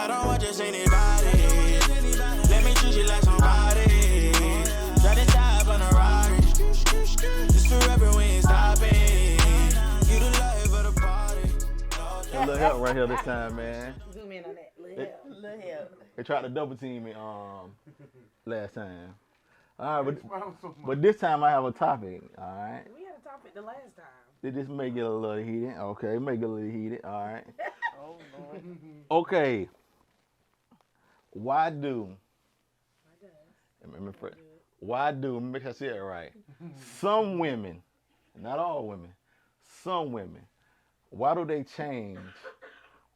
I don't want just anybody. Let me treat you like somebody. Try to top on a Rari. This forever, we ain't stopping. You the life of the party. A little help right here this time, man. Zoom in on that. Little help. They tried to double team me last time. All right, but this time I have a topic. All right. We had a topic the last time. This may get a little heated. Okay, may get a little heated. All right. Oh Lord. Okay. Why do? Why do? Make sure I say it right. Some women, not all women, some women. Why do they change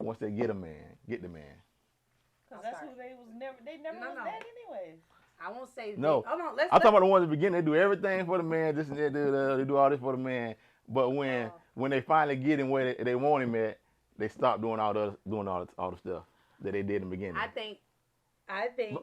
once they get the man? Because that's who they was never. They never was that anyways. I won't say no. Oh no. I'm talking about the ones at the beginning. They do everything for the man. This and that. They do all this for the man. But when they finally get him where they want him at, they stop doing all the stuff that they did in the beginning. I think.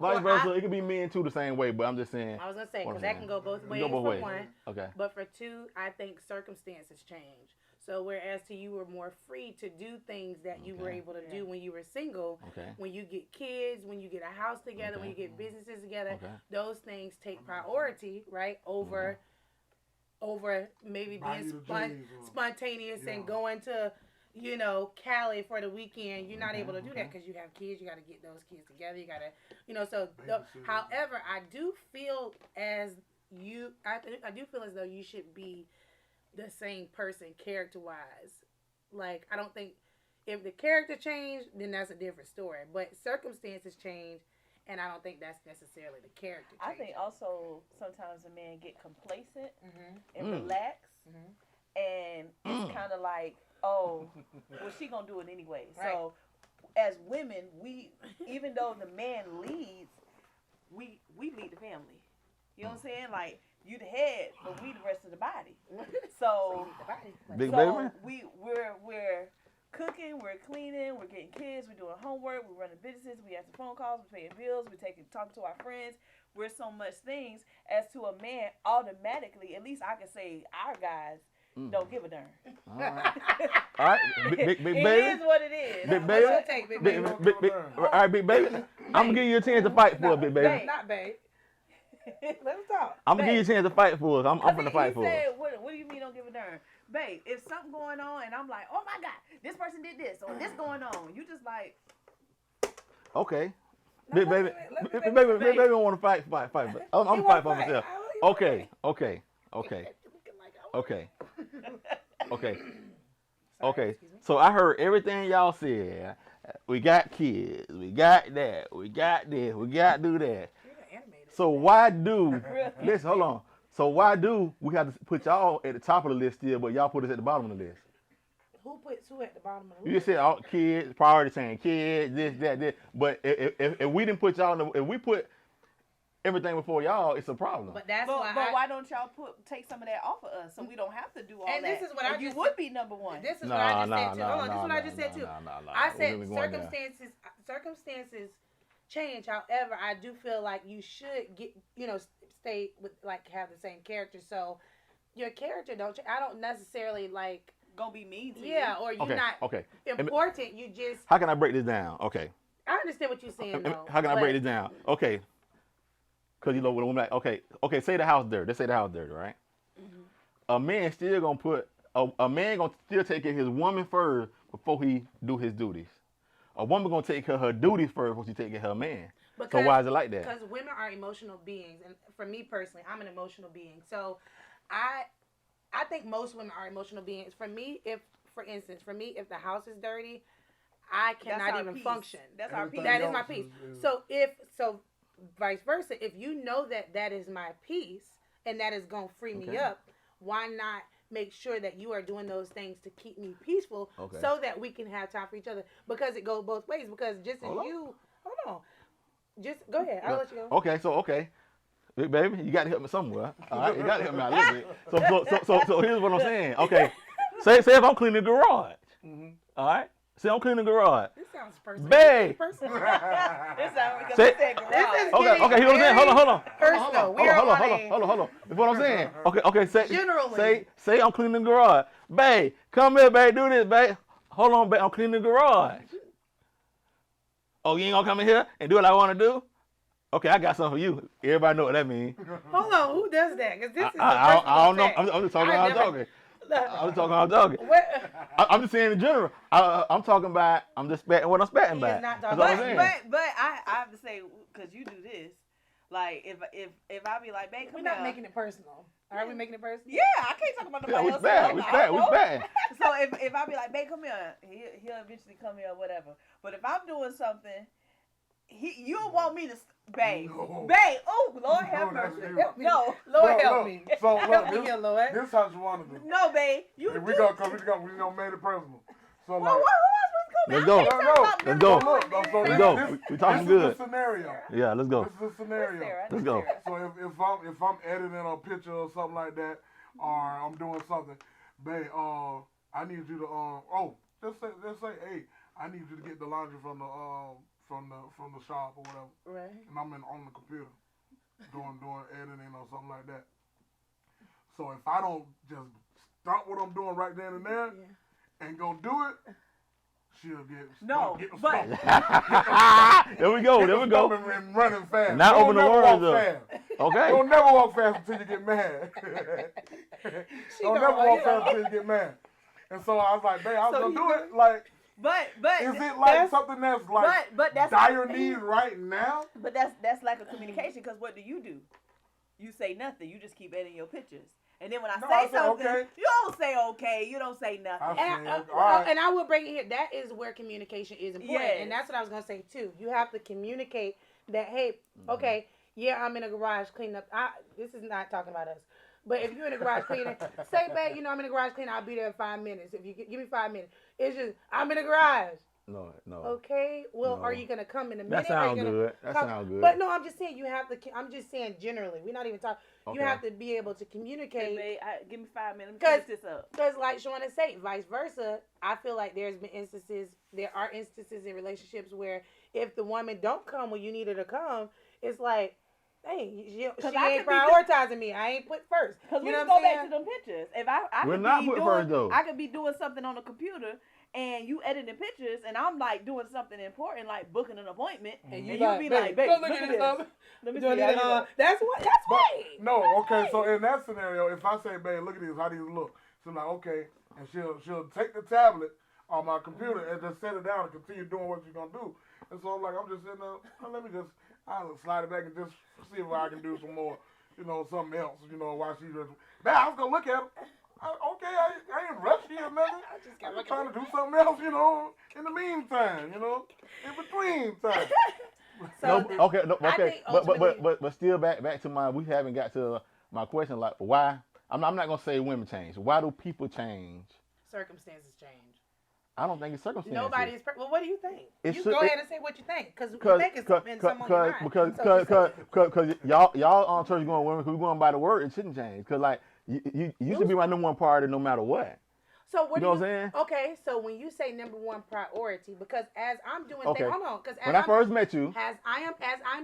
Vice versa, it could be men too the same way. But I'm just saying. I was gonna say because that can go both ways. Go both ways. One. Okay. But for two, I think circumstances change. So whereas to you were more free to do things that you were able to do when you were single, when you get kids, when you get a house together, when you get businesses together, those things take priority, right? Over maybe being spontaneous and going to, Cali for the weekend. You're not able to do that because you have kids. You got to get those kids together. You got to, however, I do feel I do feel as though you should be the same person character-wise. Like, I don't think if the character changed, then that's a different story. But circumstances change, and I don't think that's necessarily the character change. I think also sometimes a man get complacent and relax, and it's kind of like, oh, well, she gonna do it anyway. Right. So, as women, we, even though the man leads, we lead the family. You know what I'm saying? Like, you the head, but we the rest of the body. So, Big baby. we're cooking, we're cleaning, we're getting kids, we're doing homework, we're running businesses, we answer phone calls, we're paying bills, we're talking to our friends. We're so much things. As to a man, automatically, at least I can say our guys don't give a darn. All right. Big baby. It is what it is. Big baby. All right, big baby. I'm gonna give you a chance to fight for it, big baby. Not babe. Let him talk. I'm gonna give you a chance to fight for us. I'm gonna fight for us. What do you mean don't give a darn? Babe, if something going on and I'm like, oh my God, this person did this or this going on, you just like. Okay. Big baby don't want to fight. I'm gonna fight for myself. Okay. So I heard everything y'all said. We got kids. We got that. We got this. We got to do that. So why do, listen, hold on. So why do we have to put y'all at the top of the list still, but y'all put us at the bottom of the list? Who puts who at the bottom of the list? You just said all kids, priority saying kids, this, that, this. But if we didn't put y'all, if we put everything before y'all, it's a problem. But that's why. But why don't y'all take some of that off of us so we don't have to do all that? And this is what you would be number one. This is what I just said too. Hold on, this is what I just said too. I said circumstances change. However, I do feel like you should stay with have the same character. So your character I don't necessarily gonna be mean to you. Yeah, or you're not important. You just. How can I break this down? Okay. I understand what you're saying though. How can I break this down? Okay. Because when a woman okay, say the house dirty. Let's say the house dirty, right? A man still gonna put a man gonna still take care of his woman first before he do his duties. A woman gonna take care of her duties first before she take care of her man. So why is it like that? Because women are emotional beings, and for me personally, I'm an emotional being. So I think most women are emotional beings. For me, if the house is dirty, I cannot even function. That's our peace. That is my peace. So vice versa, if you know that is my peace and that is gonna free me up, why not make sure that you are doing those things to keep me peaceful so that we can have time for each other? Because it goes both ways. Because just go ahead. I'll let you go. Okay. Big baby, you got to help me somewhere. All right, you got to help me out a little bit. So here's what I'm saying. Okay, say if I'm cleaning the garage. All right. Say I'm cleaning the garage. This sounds personal. Babe. This sounds because I said garage. Okay, you know what I'm saying? Hold on. Personal. Hold on. That's what I'm saying. Okay, Generally. Say I'm cleaning the garage. Babe, come here, babe, do this, babe. Hold on, babe, I'm cleaning the garage. Oh, you ain't gonna come in here and do what I want to do? Okay, I got something for you. Everybody know what that means. Hold on, who does that? Because this is I don't know. I'm just talking how I'm talking. I'm just talking how I'm talking. I'm just saying in general. I'm talking about. I'm just spatting what I'm spatting about. But I have to say, because you do this, like if I be like, babe, come we're not making it personal. Are we making it personal? Yeah, I can't talk about nobody else. We spatting. So if I be like, babe, come here, he'll eventually come here or whatever. But if I'm doing something, you don't want me to, babe, oh, Lord have mercy. No, Lord help me. So help me here, Lord. This how you want to do. No, babe, you. We don't make it personal. So like, let's go. Let's go. We talking good. This is the scenario. Yeah, let's go. This is the scenario. Let's go. So if I'm editing a picture or something like that, or I'm doing something, babe, I need you to just say, hey, I need you to get the laundry from the shop or whatever. Right. And I'm on the computer doing editing or something like that. So if I don't just stop what I'm doing right then and there and go do it, she'll get but there we go. And running fast. Not open the words up. Okay. Don't never walk fast until you get mad. Don't never walk fast until you get mad. And so I was like, babe, I was gonna do it. Like, but is it like something that's like that's dire need right now? But that's like a communication, because what do? You say nothing. You just keep editing your pictures. And then when I say something, okay. you don't say okay. You don't say nothing. And I will bring it here. That is where communication is important. Yes. And that's what I was going to say, too. You have to communicate that, hey, okay, I'm in a garage cleaning up. This is not talking about us. But if you're in a garage cleaning, say, babe, I'm in a garage cleaning. I'll be there in 5 minutes. If you give me 5 minutes. It's just, I'm in a garage. No. Okay. Well, are you gonna come in a minute? That sounds good. But no, I'm just saying you have to. I'm just saying generally. We're not even talking. Okay. You have to be able to communicate. Hey, give me 5 minutes. Let me finish this up. Because, like Shawana said, vice versa. I feel like there are instances in relationships where if the woman don't come when you need her to come, it's like, hey, she ain't prioritizing me. I ain't put first. Because we can go back to them pictures. If we're not putting first though. I could be doing something on the computer. And you editing pictures, and I'm like doing something important, like booking an appointment, and you be like, babe, look at this. Let me see. That's right. No, okay. So in that scenario, if I say, babe, look at these, how these look? She's like, okay, and she'll take the tablet on my computer and just set it down and continue doing what she's gonna do. And so I'm just sitting there. I'll slide it back and just see if I can do some more, something else, while she's just. Man, I was gonna look at her. Okay, I ain't rushing or nothing. I'm just trying to do something else, in the meantime, in between time. But still back to we haven't got to my question, like why, I'm not going to say women change. Why do people change? Circumstances change. I don't think it's circumstances. Nobody's well, what do you think? Go ahead and say what you think, because you think it's something on your mind. Because y'all on church going women who going by the word, it shouldn't change. Because like you should be my number one priority no matter what. So what you know what I'm saying? Okay, so when you say number one priority, because as I'm doing things, hold on, because when I first met you, as I'm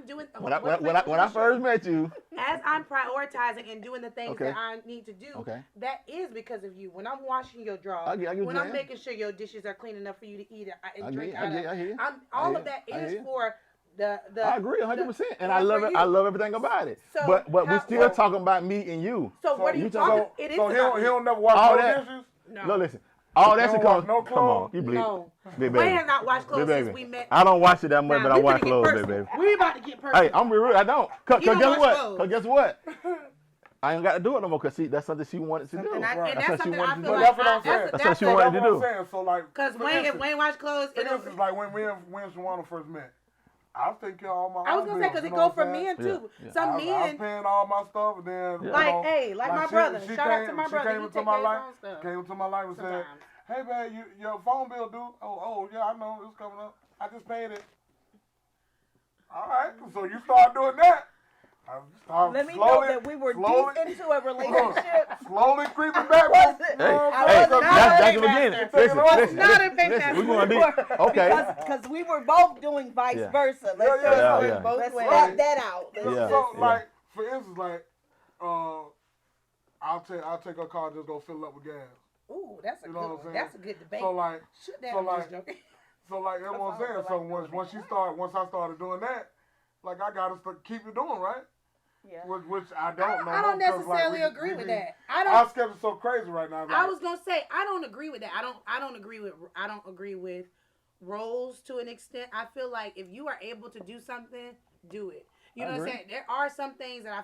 doing when I first met you, as I'm prioritizing and doing the things that I need to do, that is because of you. When I'm washing your drawers, when I'm making sure your dishes are clean enough for you to eat and drink out of, all of that is for the. I agree 100%, and I love it. I love everything about it. So but we're still talking about me and you. So what are you talking? So he don't never wash no dishes. No, listen. All that should come. No come on, you believe? No. Baby. Wayne has not washed clothes since we met. I don't wash it that much, but I wash clothes, baby. We about to get personal. Hey, I'm real. I don't. Cause guess what? Cause guess what? I ain't got to do it no more. Cause that's something she wanted to do. And that's something I feel like. That's what she wanted to do. So like, cause if Wayne washed clothes, this is like when Shawana first met. I'll take care of all my. I was gonna say because it go for men too. Some men. I'm paying all my stuff, and then like my brother. Shout out to my brother. She came into my life. Came into my life and said, "Hey man, your phone bill due? Oh yeah, I know it's coming up. I just paid it." All right, so you start doing that. Let me know that we were deep into a relationship. Slowly creeping back. That's the beginning. Listen, we're going to okay. Because we were both doing vice versa. Let's wrap that out. So, like, for instance, like, I'll take her car and just go fill it up with gas. Ooh, that's a good debate. So, like, So like that's what I'm saying. So once I started doing that, like I gotta keep it doing, right? Yeah. Which I don't know. I don't necessarily agree with that. Our schedule's so crazy right now. I was gonna say I don't agree with that. I don't agree with roles to an extent. I feel like if you are able to do something, do it. You know what I'm saying? There are some things that I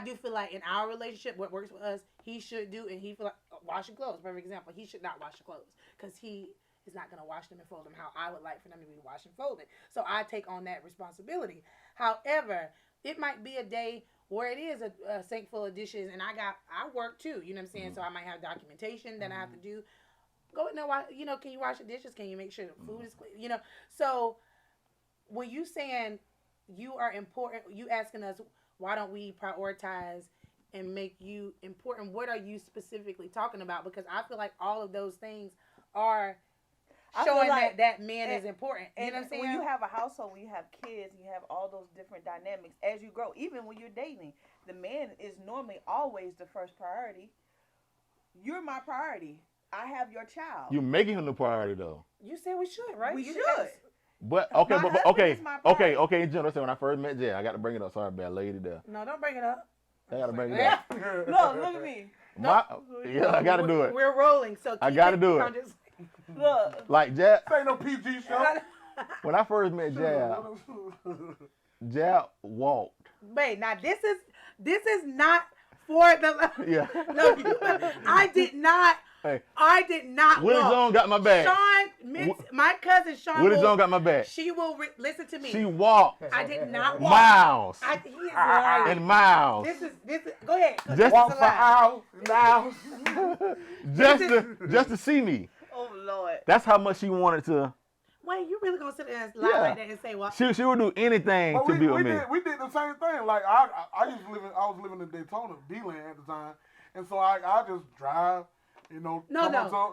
do feel like in our relationship, what works for us, he should do, and he feel like washing clothes. Perfect example. He should not wash the clothes because he is not going to wash them and fold them how I would like for them to be washed and folded. So I take on that responsibility. However, it might be a day where it is a sink full of dishes, and I work too. You know what I'm saying? So I might have documentation that I have to do. Go in there, can you wash the dishes? Can you make sure the food is clean? So when you saying you are important, you asking us, why don't we prioritize and make you important? What are you specifically talking about? Because I feel like all of those things are showing like that man is important. You know what I'm saying? When you have a household, when you have kids, you have all those different dynamics as you grow. Even when you're dating, the man is normally always the first priority. You're my priority. I have your child. You're making him the priority, though. You said we should, right? We should. But okay, okay. In general, when I first met Jay, I got to bring it up. Sorry, bad lady there. No, don't bring it up. I got to bring it up. Look at me. I got to do it. We're rolling, so I got to do it. Look, like Jab. This ain't no PG show. When I first met Jab walked. Wait, now this is not for the. Yeah. No, I did not. Hey, I did not. Willie Jones got my bag. My cousin Sean. Willie Jones got my bag. She will listen to me. She walked. I did not walk. Miles. He is lying. And miles. This is. Go ahead. Just walk for hours. just to see me. oh Lord. That's how much she wanted to. Wait, you really gonna sit there and lie like that and say what? She would do anything to be with me. We did the same thing. Like I was living in Daytona, D-Land at the time, and so I just drive. No.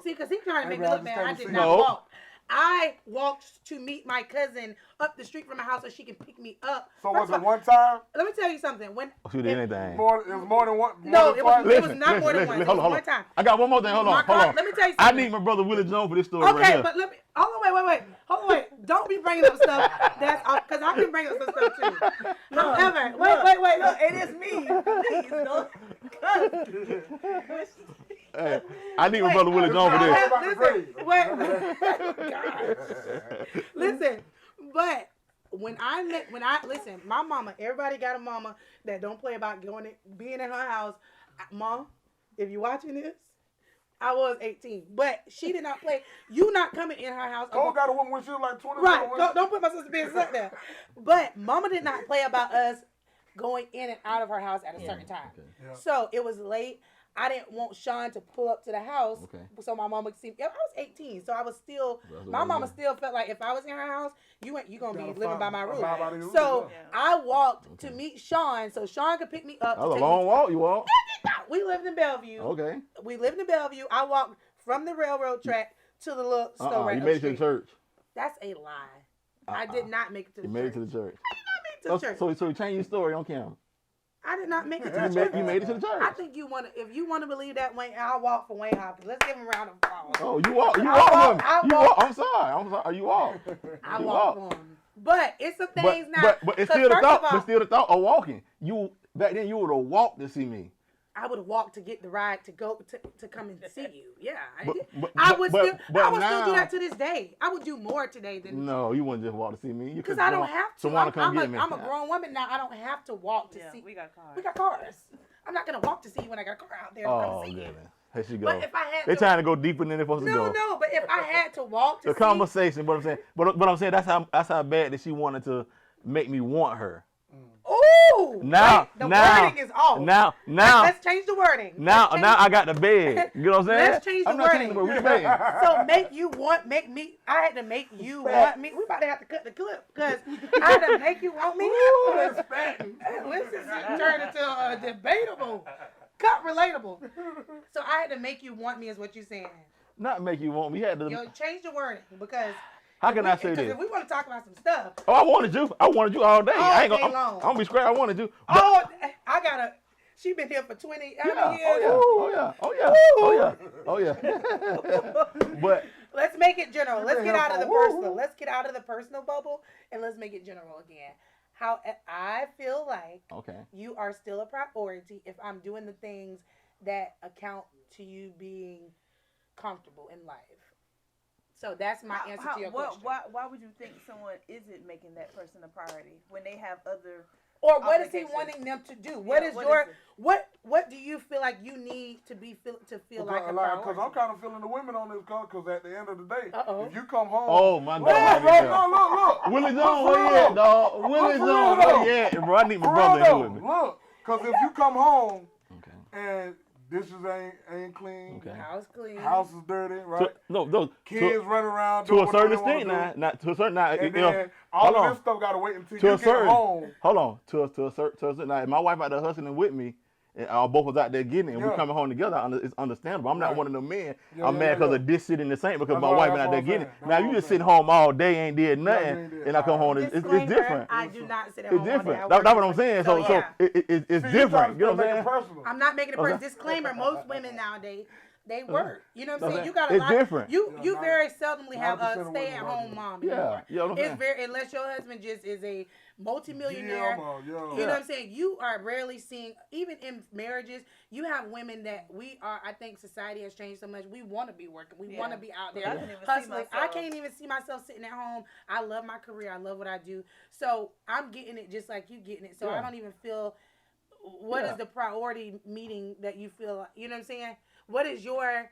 See, because he's trying to make me Maybe look I bad. just I can't did see. not No. walk. I walked to meet my cousin up the street from my house so she can pick me up. So was it one time? Let me tell you something. She did anything. It was more than one. No, it was Listen, not more than one. It was one time. I got one more thing. Hold on. Let me tell you something. I need my brother Willie Jones for this story right Okay, here. but let me. Hold on, wait. Don't be bringing up stuff that's because I can bring up some stuff too. However, wait. Look, it is me. Please don't. Hey, I need my brother Willie Jones for this. Listen, but when I listen, my mama, everybody got a mama that don't play about being in her house. Mom, if you're watching this, I was 18, but she did not play. You not coming in her house. Cole got a woman when she was like 20. Right, don't put my sister business up there. But mama did not play about us going in and out of her house at a certain time. Okay. Yeah. So it was late. I didn't want Sean to pull up to the house so my mama could see me. I was 18, so I was still, my mama still felt like if I was in her house, you going to be living by my rules. So I walked to meet Sean so Sean could pick me up. That was a long walk you walked? We lived in Bellevue. Okay. We lived in Bellevue. I walked from the railroad track to the little store right you up made the it to the street. church. That's a lie. I did not make it to the church. You made it to the church. I did not make it to the church. So you changed your story on camera. I did not make it to the church. You made it to the church. I think if you want to believe that, Wayne, I'll walk for Wayne Hopkins. Let's give him a round of applause. Oh, you walk. I'm sorry. You walk. I walk for him. But it's some things now. But it's still the thought. But still the thought of walking. Back then you would have walked to see me. I would have walked to get the ride to go to come and see you. Yeah, I would still do that to this day. I would do more today than. No, you wouldn't just walk to see me. Because I don't have to. Someone to come get me. I'm a grown woman now. I don't have to walk to see. We got cars. We got cars. I'm not gonna walk to see you when I got a car out there. Oh, goodness. Here she go. But if I had they're trying to go deeper than they're supposed to go. No. But if I had to walk to the conversation, what I'm saying, but I'm saying that's how bad that she wanted to make me want her. Ooh! Now, the wording is off. Now, let's change the wording. Now I got the bed. You know what I'm saying? Let's change the wording. What you saying? So make me. I had to make you want me. We about to have to cut the clip because I had to make you want me. This is turned into a debatable, cut relatable. So I had to make you want me, is what you're saying. Not make you want me. You had to change the wording because. How can I say this? Because if we want to talk about some stuff. Oh, I wanted you all day. I ain't gonna. Long. I'm gonna be square. I wanted you. Oh, I gotta. She been here for 20 years. Oh yeah. But Let's make it general. Let's get out of the personal. Woo. Let's get out of the personal bubble and let's make it general again. How I feel like you are still a priority if I'm doing the things that account to you being comfortable in life. So that's my answer to your question. Why would you think someone isn't making that person a priority when they have other? Or what is he wanting them to do? What is your what do you feel like you need to feel like a priority? Because I'm kind of feeling the women on this call. Because at the end of the day, if you come home, oh my God, look, Willie Jones, where you at, dog? Willie Jones, where you at, bro? I need my brother in with me. Look, because if you come home and dishes ain't clean, House clean, house is dirty, right? No, kids running around to a certain extent now. Not to a certain now. And then all of this stuff got to wait until you get home. Hold on, to a certain. Now, if my wife out there hustling with me, and our both was out there getting it, and we coming home together, it's understandable. I'm not one of them men. I'm mad because of this shit in the same because my wife been out there getting it. Now you just sitting home all day, ain't did nothing, and I come home, it's different. I do not sit at home. It's different. That's what I'm saying. So it's different. You know what I'm saying? I'm not making it personal. Disclaimer: most women nowadays. They work. You know what I'm saying? You got a it's lot. Different. You very seldomly have a stay-at-home mom anymore. Yeah, it's very unless your husband just is a multimillionaire. You know what I'm saying? You are rarely seeing, even in marriages, you have women that I think society has changed so much. We want to be working. We want to be out there hustling. I can't even see myself sitting at home. I love my career. I love what I do. So I'm getting it just like you getting it. So I don't even feel, what is the priority meeting that you feel, you know what I'm saying? What is your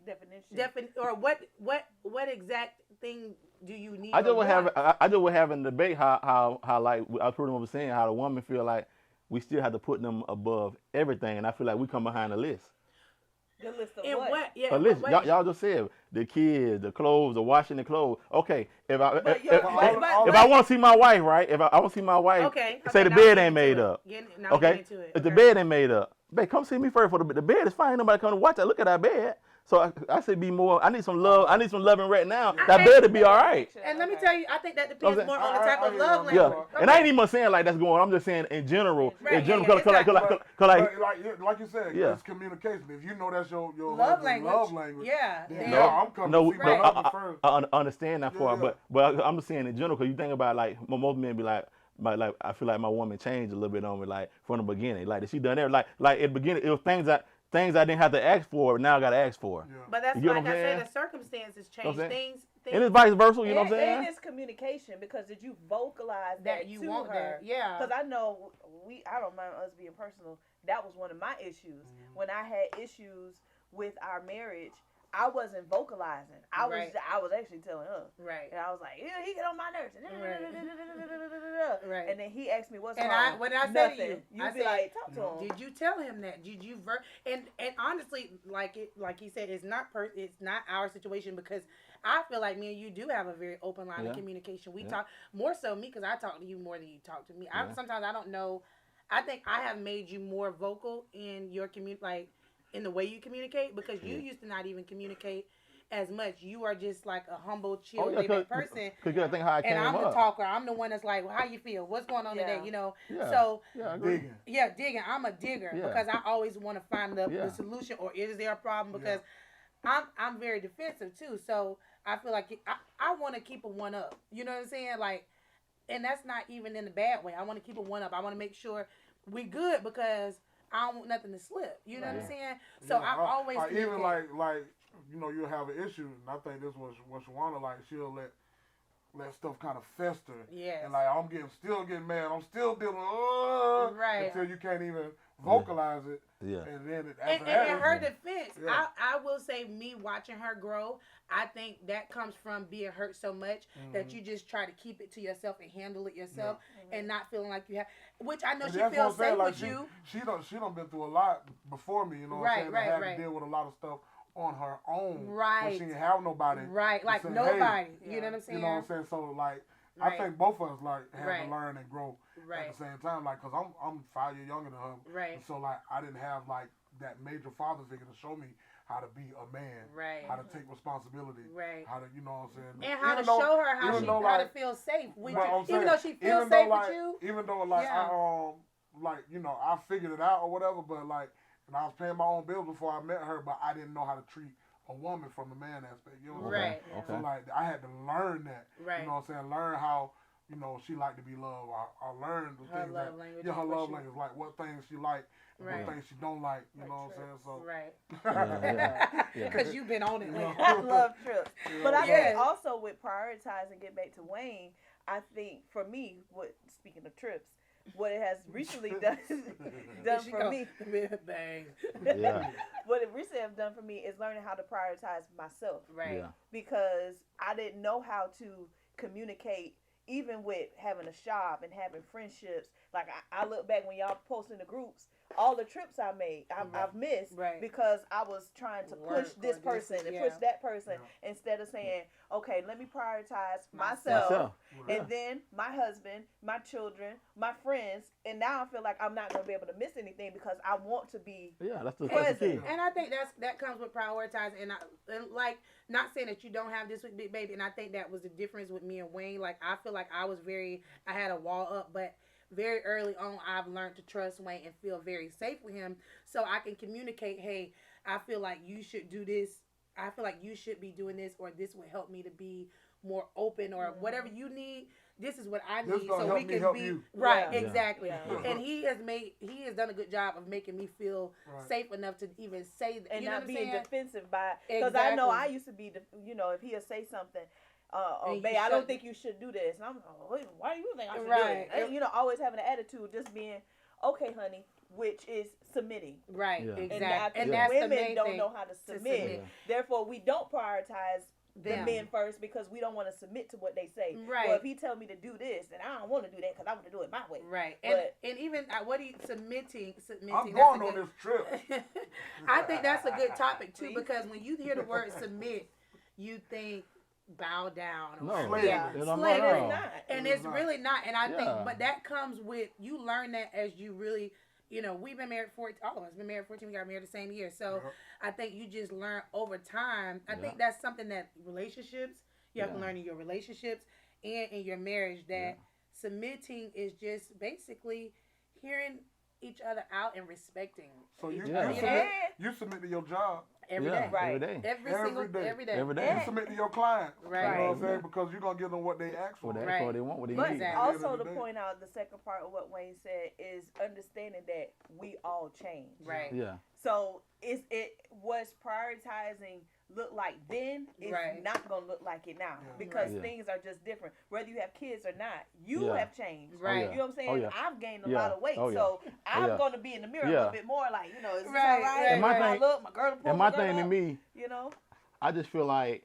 definition? Or what exact thing do you need? I just was having a debate how like I was pretty much saying how the woman feel like we still have to put them above everything, and I feel like we come behind the list. The list of and what? A list. Y'all just said the kids, the clothes, the washing the clothes. Okay, if I want to see my wife, right? If I want to see my wife, say the bed ain't made up. If the bed ain't made up, babe, come see me first for the bed is fine. Ain't nobody come to watch. I look at our bed. So I should be more. I need some love. I need some loving right now. That bed will be all right. And let me tell you, I think that depends more on the type of love language. Yeah, and I ain't even saying like that's going on. I'm just saying in general. Like you said, it's communication. If you know that's your love language, then I'm coming to see my husband first. I understand that part, but I'm just saying in general because you think about like most men be like. I feel like my woman changed a little bit on me, like from the beginning. Like she done everything. Like at the beginning, it was things I didn't have to ask for. Now I got to ask for. Yeah. But that's like I said, the circumstances change things. And it's vice versa. You know what I'm saying? And it's communication because did you vocalize that you want her? Yeah. Because I know I don't mind us being personal. That was one of my issues when I had issues with our marriage. I wasn't vocalizing. I was actually telling her. Right. And I was like, he get on my nerves. Right. And then he asked me what's wrong. And what I said to you, I said, like, talk to him. Did you tell him that? Did you and honestly, like he said, it's not our situation because I feel like me and you do have a very open line of communication. We talk more so me because I talk to you more than you talk to me. Sometimes I don't know. I think I have made you more vocal in your in the way you communicate because you used to not even communicate as much. You are just like a humble, chill, laid-back person. Because you think how I came and I'm up. the talker. I'm the one that's like, well, how you feel? What's going on today? You know. Yeah. So digging. I'm a digger because I always want to find the solution or is there a problem because I'm very defensive too. So I feel like I want to keep a one up. You know what I'm saying? Like, and that's not even in a bad way. I want to keep a one up. I want to make sure we good because I don't want nothing to slip. You know what I'm saying? So I always even like you'll have an issue, and I think this was what Shawana like. She'll let stuff kind of fester. Yeah. And like I'm still getting mad. I'm still dealing until you can't even vocalize it. Yeah. And then in her defense, I will say me watching her grow, I think that comes from being hurt so much that you just try to keep it to yourself and handle it yourself and not feeling like you have, which I know she feels safe with you. She done been through a lot before me, you know what I'm saying? And had to deal with a lot of stuff on her own. Right. When she didn't have nobody. Right. Like say, nobody. Hey, you know what I'm saying? You know what I'm saying? So like, I think both of us like had to learn and grow at the same time. Like, cause I'm 5 years younger than her. Right. And so like, I didn't have like that major father figure to show me how to be a man. Right. How to take responsibility. Right. How to, you know what I'm saying? And how to show her how to feel safe with you. Even though she feels safe with you. Even though like I figured it out or whatever, but like, and I was paying my own bills before I met her, but I didn't know how to treat a woman from the man aspect. You know what I'm Right. saying? So like I had to learn that. Right. You know what I'm saying? Learn how, you know, she liked to be loved. I learned the Her things love that language. her and what love she- language, like what things she like, Right. what things she don't like. You Like know what I'm saying? So Right. Yeah. Because you've been on it You know. lately. I love trips. But I Yeah. think also with prioritizing, get back to Wayne, I think for me, speaking of trips, what it has recently done She for go, me, Bang. Yeah. what it recently have done for me is learning how to prioritize myself. Right. Yeah. Because I didn't know how to communicate, even with having a shop and having friendships. Like I look back when y'all post in the groups, all the trips I made, I've missed Right. because I was trying to push Work this or person this, and yeah. push that person instead of saying, okay, let me prioritize myself. Myself. Yeah. And then my husband, my children, my friends, and now I feel like I'm not going to be able to miss anything because I want to be. Yeah, that's the Present. key. And I think that comes with prioritizing, and like not saying that you don't have this with Big Baby, and I think that was the difference with me and Wayne. Like I feel like I had a wall up, but very early on I've learned to trust Wayne and feel very safe with him, so I can communicate. Hey, I feel like you should do this. I feel like you should be doing this, or this would help me to be more open, or whatever you need. This is what I This need, gonna so help we me can help be you. right. Yeah. Exactly. Yeah. And he has done a good job of making me feel Right. safe enough to even say that, And you know not what I'm being saying? defensive by, because I know I Exactly. used to be, if he'll say something, And you babe, I don't shut- think you should do this. And I'm like, why do you think I should Right. do it? And, always having an attitude, just being, okay, honey, which is submitting. Right, Yeah. And, exactly. And I that's think the women main don't thing. know how to submit. submit. Therefore, we don't prioritize the Them. men first because we don't want to submit to what they say. Right. Well, if he tell me to do this, then I don't want to do that because I want to do it my way. Right. But- And even what he submitting. I'm that's going a on good- this trip. I think that's a good topic too, See? because when you hear the word submit, you think bow down. Or No, Slavery. Yeah. it's not. Slavery. No. It's not. And It's it's not. really not. And I Yeah. think, but that comes with, you learn that as you really, we've been married all of us been married 14, we got married the same year. So Yeah. I think you just learn over time. I Yeah. think that's something that relationships, you have to Yeah. learn in your relationships and in your marriage, that submitting is just basically hearing each other out and respecting So you, Yeah. you submit to your job. every Yeah, day. Right. every day. Every Every single day. every day. Every day. You submit to your client. Right. You know what I'm Right. saying? Because you're going to give them what they ask for. What they Right. what they want, what they But need. Exactly. also End to of the day. point out the second part of what Wayne said is understanding that we all change. Right. Yeah. So was prioritizing look like then is Right. not gonna look like it now Yeah. because Yeah. things are just different. Whether you have kids or not, you Yeah. have changed. Right. You know what I'm saying? Oh, yeah. I've gained a Yeah. lot of weight, Oh, yeah. so I'm yeah. gonna be in the mirror a Yeah. little bit more like, is this Right, all right? right, And my How I thing- look, my girl pull And my girl thing to up, me, I just feel like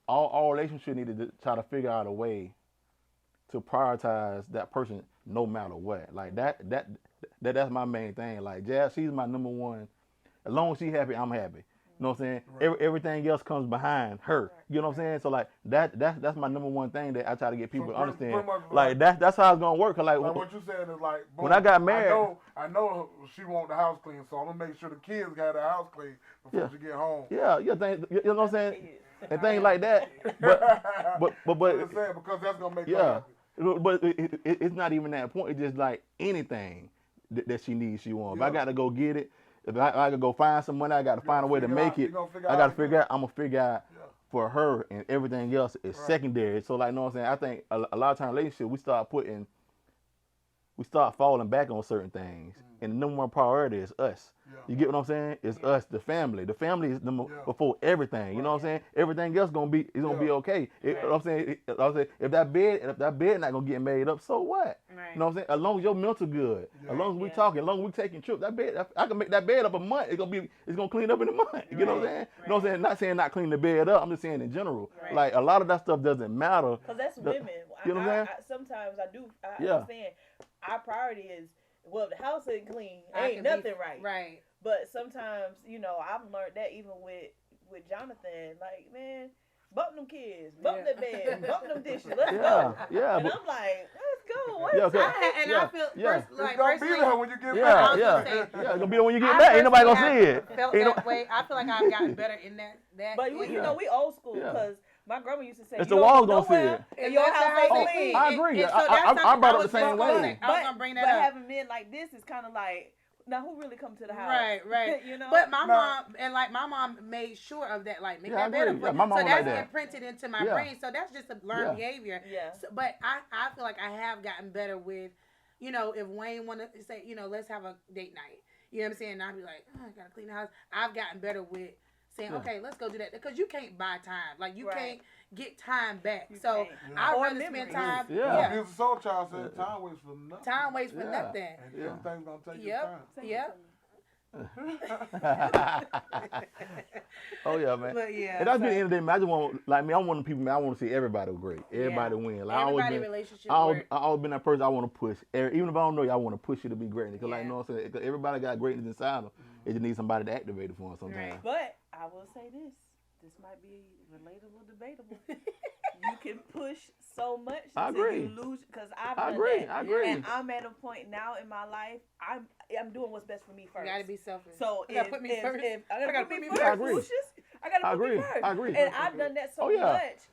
all relationships need to try to figure out a way to prioritize that person no matter what. Like that's my main thing. Like Jazz, she's my number one. As long as she's happy, I'm happy. You know what I'm saying? Right. Everything else comes behind her. You know what I'm saying? So like that's my number one thing that I try to get people to pretty- understand. pretty much Like that's how it's gonna work. 'Cause like Like what you saying is like, boom, when I got married- I know she want the house clean, so I'm gonna make sure the kids got the house clean before Yeah. she get home. yeah, you know what I'm saying? And things like that. But I'm saying because that's gonna make her yeah, happy. but it's not even that point. It's just like anything that she needs, she wants. If I Yeah. got to go get it, if I gotta go find some money, I got to find a way to figure make out- it. you gonna figure I out got how to to do figure it. out. I'm gonna figure out Yeah. for her, and everything else is Right. secondary. So like, you know what I'm saying? I think a lot of times relationships we start falling back on certain things, and the number one priority is us. Yeah. You get what I'm saying? It's us, the family. The family is before everything. You know what I'm saying? Everything else gonna be be okay. You know what I'm saying? If that bed not gonna get made up, so what? Right. You know what I'm saying? As long as your mental good, Yeah. as long as we Yeah. talking, as long as we taking trips, that bed I can make that bed up a month. It's gonna clean up in a month. You know what I'm saying? You know what I'm saying? Not saying not clean the bed up. I'm just saying in general. Right. Like a lot of that stuff doesn't matter. Because that's The- women. you know what I'm saying? Sometimes I Yeah. understand. Our priority is, well, if the house ain't clean, I ain't can be- nothing right. Right. But sometimes, I've learned that even with Jonathan, like, man, bump them kids, bump Yeah. the bed, bump them dishes, let's Yeah, go. yeah, And but I'm like, let's go. What Yeah, is okay. happening? I Yeah, feel yeah. It's like gonna be personally, there when you get I yeah, was yeah, gonna say, yeah. It's gonna be there when you get I back. Ain't nobody gonna personally see have it. Felt Ain't no- that way. I feel like I've gotten better in that. But we old school Yeah. because my grandma used to say, It's you the don't walls go gonna see nowhere it. and your house ain't Oh, clean. I agree. And so I that's brought something up the was same gonna way. say. I was gonna bring that but up. having men like this is kind of like, Now who really come to the house? Right. You know. But my mom made sure of that. Like make that better. Yeah, my mom so was that's like that. imprinted into my brain. So that's just a learned behavior. Yeah. So, but I feel like I have gotten better with, if Wayne want to say, let's have a date night. You know what I'm saying? And I'll be like, I gotta clean the house. I've gotten better with saying, okay, let's go do that, because you can't buy time. Like you can't get time back. So I'd rather spend time. Yeah. Music Soul Child said time waits for nothing. Time waits for nothing. And everything's gonna take your time. Yep. Oh yeah, man. But yeah, and that's the end of the day, man. I just want, like me, I'm one of the people, man. I want to see everybody great, everybody win. Like, everybody relationship. I always been that person. I want to push, even if I don't know you, I want to push you to be great. Because like, you know what I'm saying? 'Cause everybody got greatness inside them. It just needs somebody to activate it for them sometimes. Right. But I will say this: this might be relatable, debatable. You can push so much until you lose. Because I've done that. I agree. And I'm at a point now in my life. I'm doing what's best for me first. You gotta be selfish. So I gotta put me first. I gotta put me first. I agree. I gotta put me first. I agree. And I've done that so much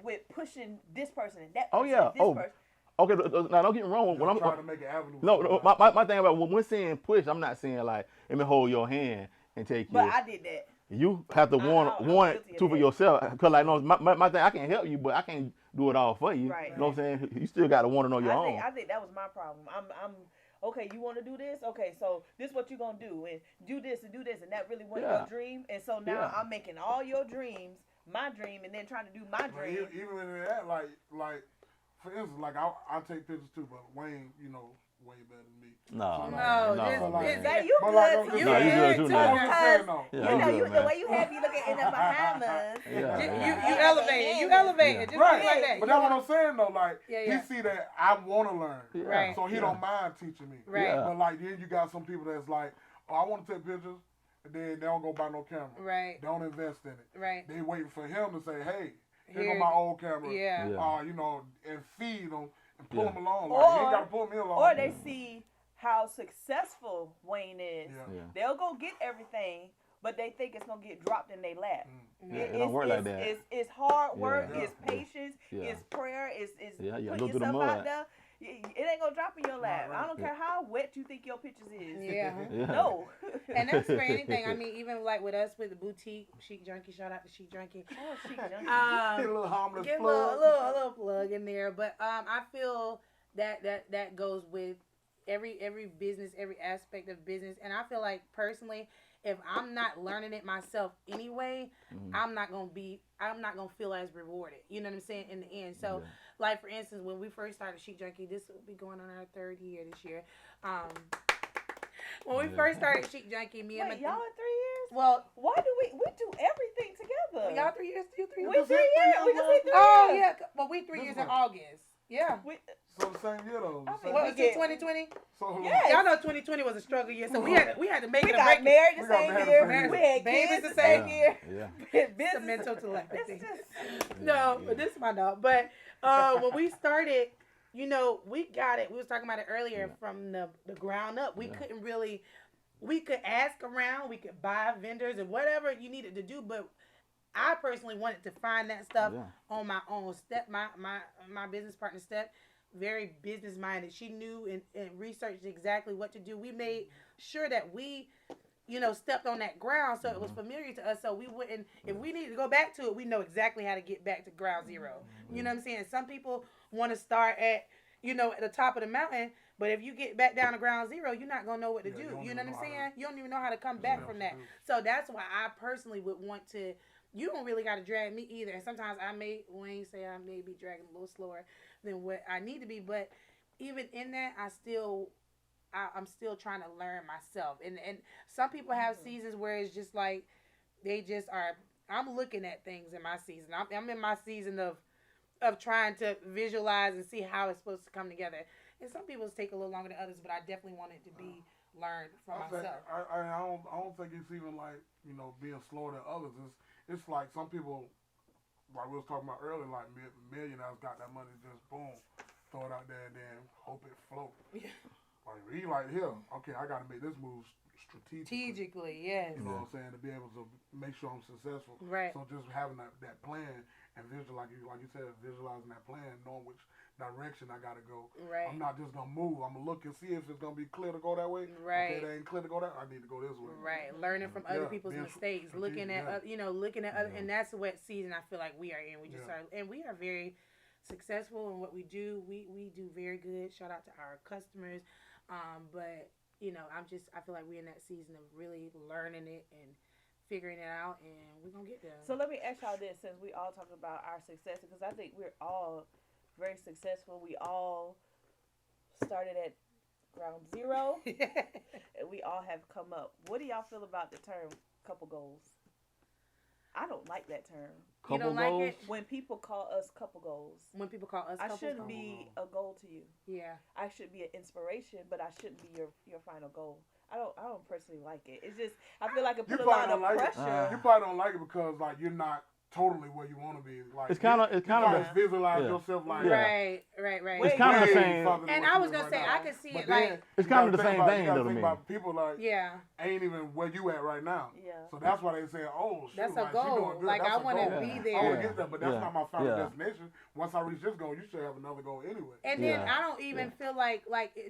with pushing this person and that person. This person. Okay, now don't get me wrong. When I'm trying to make an avenue. No, my thing about when we're saying push, I'm not saying like let me hold your hand and take you. But I did that. You have to want to for yourself. Cause like no, my thing, I can help you, but I can't do it all for you. Right. You know what I'm saying? You still got to want it on your own. I think that was my problem. I'm okay. You want to do this? Okay, so this is what you're gonna do, and do this, and that really wasn't your dream. And so now I'm making all your dreams my dream, and then trying to do my dream. Even in that, like for instance, like I take pictures too, but Wayne, way better than me. No. That you good too. You good too now. The way you have me looking in the Bahamas. You elevated. Just right. like that. But that's what I'm saying though. Like he see that I want to learn, right? So he don't mind teaching me, right? But like then you got some people that's like, oh, I want to take pictures, and then they don't go buy no camera, right? They don't invest in it, right? They waiting for him to say, hey, here go my old camera, and feed them. And pull them along. Like, he ain't got to pull me along. Or they see how successful Wayne is. Yeah. They'll go get everything, but they think it's going to get dropped in their lap. It don't work like that. It's hard work. It's patience. It's prayer. It's putting yourself out there. It ain't going to drop in your lap. Right. I don't care how wet you think your pictures is. Yeah. No. And that's for anything. I mean, even like with us with the boutique, Chic Junkie, shout out to Chic Junkie. Oh, Chic Junkie. Get a little harmless plug. A little plug in there. But I feel that goes with every business, every aspect of business. And I feel like personally, if I'm not learning it myself anyway, I'm not gonna feel as rewarded. You know what I'm saying? In the end. So like for instance, when we first started Chic Junkie, this will be going on our 3rd year this year. When we first started Chic Junkie, me and y'all in 3 years? Well, why do we do everything together? Y'all 3 years? You 3 years? We 3 years. We just be 3 years. Oh yeah, well we 3 years in August. Yeah. So the same year though. What was it, 2020? So y'all know 2020 was a struggle year, so we had to make it. We got married the same year. We had babies the same year. Yeah. It's mental telepathy. No, but this is my dog. But when we started, we got it. We was talking about it earlier from the ground up. We couldn't really. We could ask around. We could buy vendors and whatever you needed to do, but I personally wanted to find that stuff on my own. My business partner, Steph, very business minded. She knew and researched exactly what to do. We made sure that we, stepped on that ground so it was familiar to us. So we wouldn't, if we needed to go back to it, we know exactly how to get back to ground zero. You know what I'm saying? Some people want to start at the top of the mountain, but if you get back down to ground zero, you're not going to know what to do. You know what I'm saying? You don't even know how to come back from that. So that's why I personally would want to. You don't really got to drag me either. And sometimes Wayne say I may be dragging a little slower than what I need to be. But even in that, I'm still trying to learn myself. And some people have seasons where it's just like, they just are, I'm looking at things in my season. I'm in my season of trying to visualize and see how it's supposed to come together. And some people take a little longer than others, but I definitely want it to be learned for myself. I don't think it's even like, being slower than others. It's like some people, like we was talking about earlier, like millionaires got that money, just boom, throw it out there and then hope it floats. Yeah. Like he like, here, okay, I got to make this move strategically. Yes. You know what I'm saying? To be able to make sure I'm successful. Right. So just having that plan and like you said, visualizing that plan, knowing which direction I gotta go. Right. I'm not just gonna move. I'm gonna look and see if it's gonna be clear to go that way. Right. Okay, it ain't clear to go that way. I need to go this way. Right. Learning from other people's mistakes, looking at other, and that's what season I feel like we are in. We just are, and we are very successful in what we do. We do very good. Shout out to our customers. But I feel like we're in that season of really learning it and figuring it out, and we're gonna get there. So let me ask y'all this, since we all talk about our success, because I think we're all very successful. We all started at ground zero, and we all have come up. What do y'all feel about the term couple goals? I don't like that term. You don't like it? When people call us couple goals. When people call us I couple shouldn't goals. be a goal to you. Yeah. I should be an inspiration, but I shouldn't be your final goal. I don't personally like it. It's just, I feel like it put a lot of pressure. You probably don't like it because like you're not totally where you want to be. Like it's kind of visualize yourself like right. It's kind of the same. And I was gonna say I could see it like it's kind of the same thing though to me. People like ain't even where you at right now. Yeah. So that's why they say, oh, shoot, that's a like, goal. Like I want to be there. I want to get there, but that's not my final destination. Once I reach this goal, you should have another goal anyway. And then I don't even feel like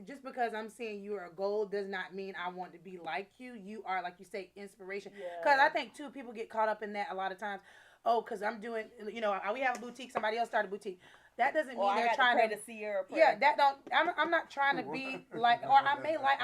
just because I'm saying you're a goal does not mean I want to be like you. You are, like you say, inspiration. Because I think too, people get caught up in that a lot of times. Oh, because I'm doing, we have a boutique. Somebody else started a boutique. That doesn't mean they're trying to see your prayer. Yeah, that don't. I'm not trying to be like, or I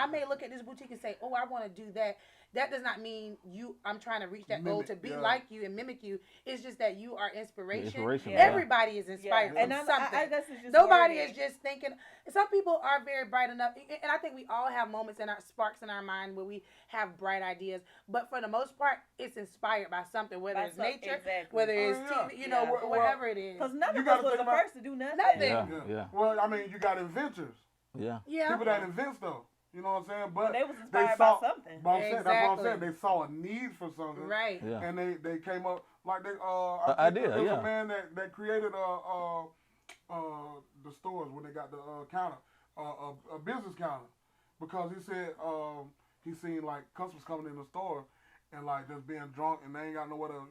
may look at this boutique and say, oh, I want to do that. That does not mean I'm trying to reach that goal to be like you and mimic you. It's just that you are inspiration. Everybody is inspired from something. Nobody is just thinking. Some people are very bright enough, and I think we all have moments in our sparks in our mind where we have bright ideas. But for the most part, it's inspired by something, whether it's nature, whether it's whatever it is. Because none of us was the first to do nothing. Yeah. Well, I mean, you got inventors. Yeah. People that invent stuff. You know what I'm saying? But they was inspired by something. That's what I'm saying. They saw a need for something. Right. Yeah. And they came up like there's a man that created the stores when they got the counter, a business counter, because he said he seen like customers coming in the store and like just being drunk and they ain't got nowhere to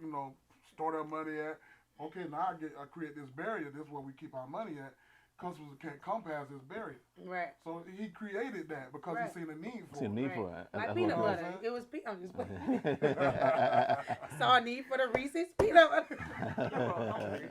store their money at. Okay, now I create this barrier. This is where we keep our money at. Customers can't come past this barrier. Right. So he created that because he seen a need for it. Like peanut butter. It was I'm just saw a need for the Reese's peanut butter. I'm hungry.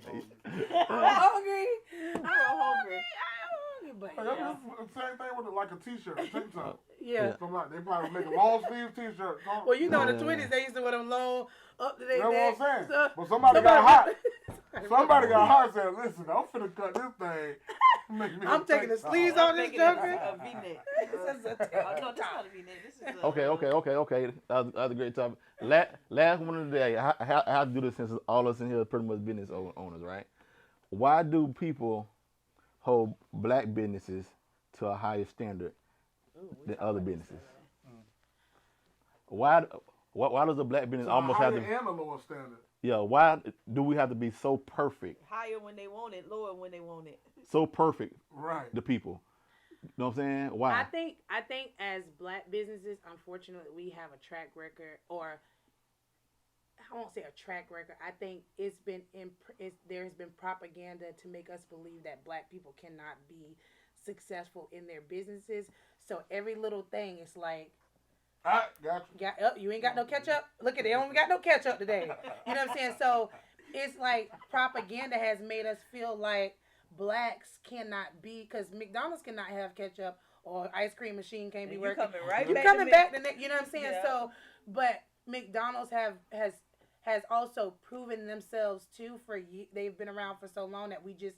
But same thing with like a t-shirt, tank top. Yeah. So like they probably make a long sleeve t-shirt. Well, the 20s they used to wear them long up to their neck. That's what I'm saying. But somebody got hot. Somebody got hot and said, listen, I'm finna cut this thing. I'm taking the sleeves on this joker. A V-neck. No, this not a V-neck. This is Okay. That was a great topic. Last one of the day. How to do this since all of us in here are pretty much business owners, right? Why do people hold black businesses to a higher standard than other businesses? Why does a black business almost have to? And a lower standard. Yeah, why do we have to be so perfect? Higher when they want it, lower when they want it. So perfect, right? The people. You know what I'm saying? Why? I think as black businesses, unfortunately, we have a track record, or I won't say a track record. I think there has been propaganda to make us believe that black people cannot be successful in their businesses. So every little thing is like, I got you. You ain't got no ketchup? Look at it. They don't got no ketchup today. You know what I'm saying? So it's like propaganda has made us feel like blacks cannot be, because McDonald's cannot have ketchup, or ice cream machine can't be working. You coming back the next, you know what I'm saying? Yeah. So, but McDonald's has also proven themselves too they've been around for so long that we just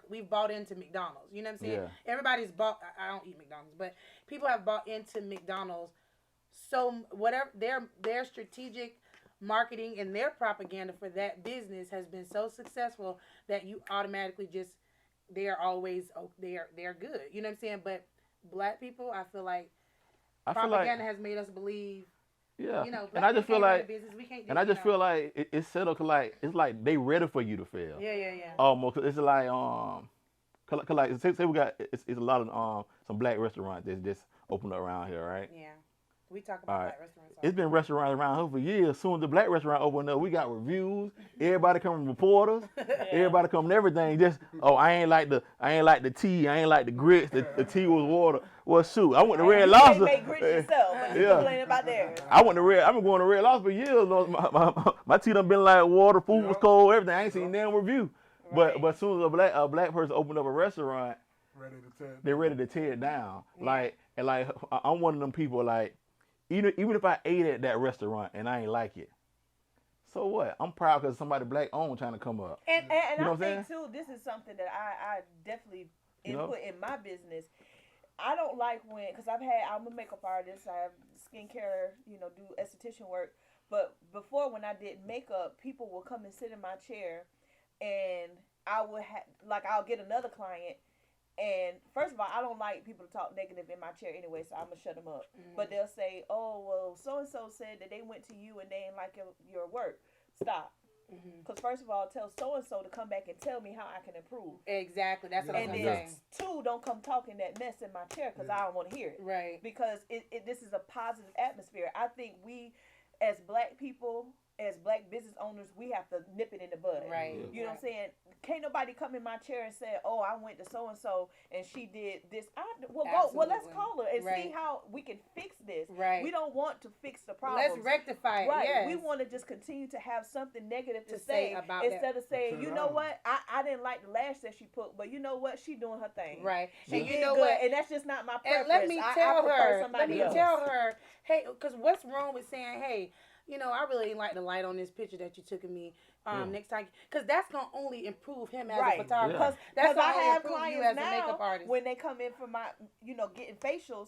we've bought into McDonald's. You know what I'm saying? Yeah. Everybody's bought. I don't eat McDonald's, but people have bought into McDonald's. So whatever their strategic marketing and their propaganda for that business has been so successful that you automatically they're good. You know what I'm saying? But black people, I feel like propaganda has made us believe. Yeah, and I just feel like, feel like it's settled. It's like they ready for you to fail. Yeah. Almost, it's like say we got it's a lot of some black restaurants that's just opened up around here, right? Yeah. We talk All about right. black restaurants. It's been restaurants around here for years. As soon as the black restaurant opened up, we got reviews. Everybody coming, reporters. Everybody coming, everything. Just I ain't like the tea. I ain't like the grits. The tea was water. Well, shoot, I went to Red You Lobster. can't make grits yourself, but you complain about theirs. I've been going to Red Lobster for years. My tea done been like water. Food was cold. Everything. I ain't seen them review. Right. But as soon as a black person opened up a restaurant, they're ready to tear it down. Like I'm one of them people like. Even if I ate at that restaurant and I ain't like it, so what? I'm proud because somebody black owned trying to come up. And you know I think too, this is something that I definitely input in my business. I don't like when, because I'm a makeup artist, I have skincare, do esthetician work. But before, when I did makeup, people will come and sit in my chair, and I'll get another client. And first of all, I don't like people to talk negative in my chair anyway, so I'm going to shut them up. Mm-hmm. But they'll say, oh, well, so-and-so said that they went to you and they didn't like your work. Stop. Because first of all, tell so-and-so to come back and tell me how I can improve. Exactly. That's what I'm saying. And then two, don't come talking that mess in my chair because I don't want to hear it. Right. Because this is a positive atmosphere. I think we, as black people, as black business owners, we have to nip it in the bud. Right. You know what I'm saying? Can't nobody come in my chair and say, oh, I went to so-and-so and she did this. Let's call her and see how we can fix this. Right. We don't want to fix the problem. Let's rectify it. Right. Yes. We want to just continue to have something negative to say about instead of saying, you know what, I didn't like the lash that she put, but you know what, she doing her thing. Right. And you know what, and that's just not my preference. And let me tell her, hey, because what's wrong with saying, hey, I really didn't like the light on this picture that you took of me. Next time, because that's gonna only improve him as a photographer. Because I have clients now when they come in for my, getting facials.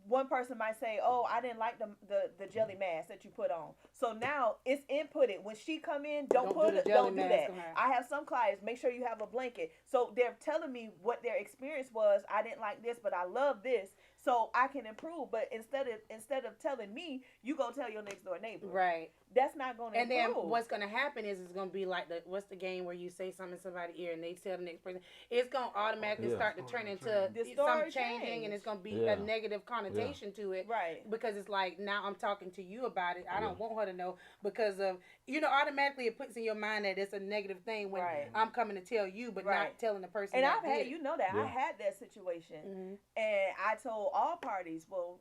One person might say, "Oh, I didn't like the jelly mask that you put on." So now it's inputted. When she come in, don't do that. I have some clients. Make sure you have a blanket. So they're telling me what their experience was. I didn't like this, but I love this. So I can improve, but instead of telling me, you go tell your next door neighbor. Right. That's not going to improve. And then what's going to happen is it's going to be like what's the game where you say something in somebody's ear and they tell the next person. It's going to automatically start to turn into some changing, and it's going to be a negative connotation to it. Right. Because it's like, now I'm talking to you about it. I don't want her to know because of, automatically it puts in your mind that it's a negative thing when I'm coming to tell you, but not telling the person. And I've had, I had that situation, and I told all parties, well,